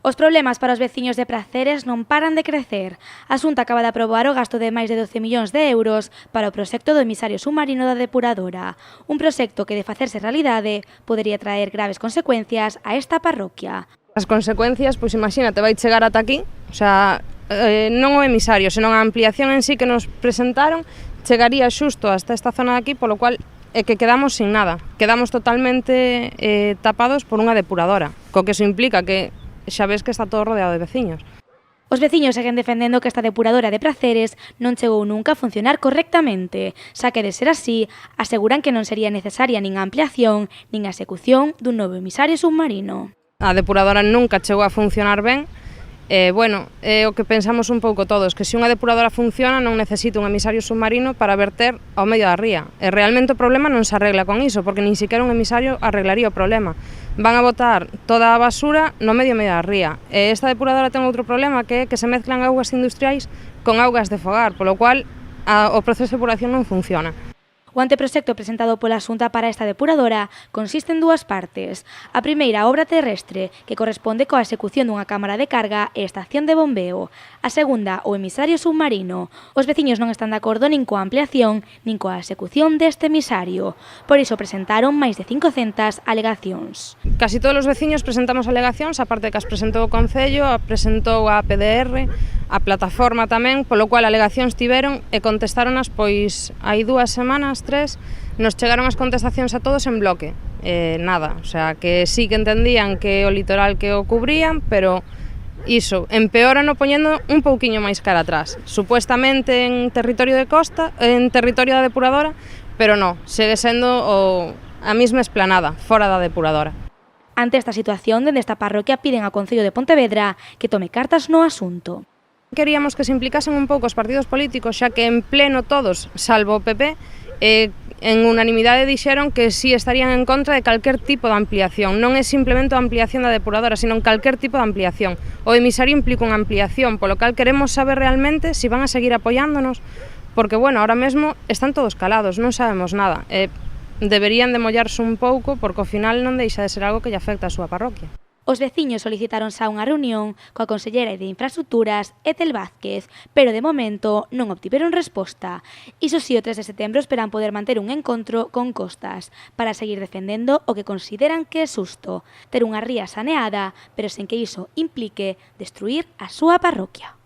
Os problemas para os veciños de Praceres non paran de crecer. A Xunta acaba de aprobar o gasto de máis de 12 millóns de euros para o proxecto do emisario submarino da depuradora. Un proxecto que, de facerse realidade, podería traer graves consecuencias a esta parroquia. As consecuencias, pois imagínate, vai chegar ata aquí, o sea, non o emisario, senón a ampliación en sí que nos presentaron, chegaría xusto hasta esta zona de aquí, polo cual é que quedamos sin nada. Quedamos totalmente tapados por unha depuradora, co que iso implica que xa ves que está todo rodeado de veciños. Os veciños seguen defendendo que esta depuradora de Praceres non chegou nunca a funcionar correctamente, xa que de ser así, aseguran que non sería necesaria nin a ampliación nin a execución dun novo emisario submarino. A depuradora nunca chegou a funcionar ben. O que pensamos un pouco todos, que se unha depuradora funciona non necesita un emisario submarino para verter ao medio da ría. E realmente o problema non se arregla con iso, porque nin siquiera un emisario arreglaría o problema. Van a botar toda a basura no medio da ría. E esta depuradora ten outro problema, que é que se mezclan augas industriais con augas de fogar, polo cual o proceso de depuración non funciona. O anteproxecto presentado pola Xunta para esta depuradora consiste en dúas partes. A primeira, a obra terrestre, que corresponde coa execución dunha cámara de carga e estación de bombeo. A segunda, o emisario submarino. Os veciños non están de acordo nin coa ampliación nin coa execución deste emisario. Por iso presentaron máis de 500 alegacións. Casi todos os veciños presentamos alegacións, aparte que as presentou o Concello, presentou a PDR, a plataforma tamén, polo cual alegacións tiveron e contestaronas pois hai 2 semanas, 3, nos chegaron as contestacións a todos en bloque. Nada, o sea, que sí que entendían que o litoral que o cubrían, pero iso, empeorano poñendo un pouquiño máis cara atrás. Supuestamente en territorio de costa, en territorio da depuradora, pero non, segue sendo a mesma esplanada, fora da depuradora. Ante esta situación, dende esta parroquia piden ao Concello de Pontevedra que tome cartas no asunto. Queríamos que se implicasen un pouco os partidos políticos, xa que en pleno todos, salvo o PP, en unanimidade dixeron que sí estarían en contra de calquer tipo de ampliación. Non é simplemente a ampliación da depuradora, sino calquer tipo de ampliación. O emisario implica unha ampliación, polo cal queremos saber realmente se van a seguir apoiándonos, porque, ahora mesmo están todos calados, non sabemos nada. Deberían de mollarse un pouco, porque ao final non deixa de ser algo que lle afecta a súa parroquia. Os veciños solicitaron xa unha reunión coa Conselleira de Infraestructuras, Ethel Vázquez, pero de momento non obtiveron resposta. Iso si, o 3 de setembro esperan poder manter un encontro con Costas para seguir defendendo o que consideran que é xusto, ter unha ría saneada, pero sen que iso implique destruir a súa parroquia.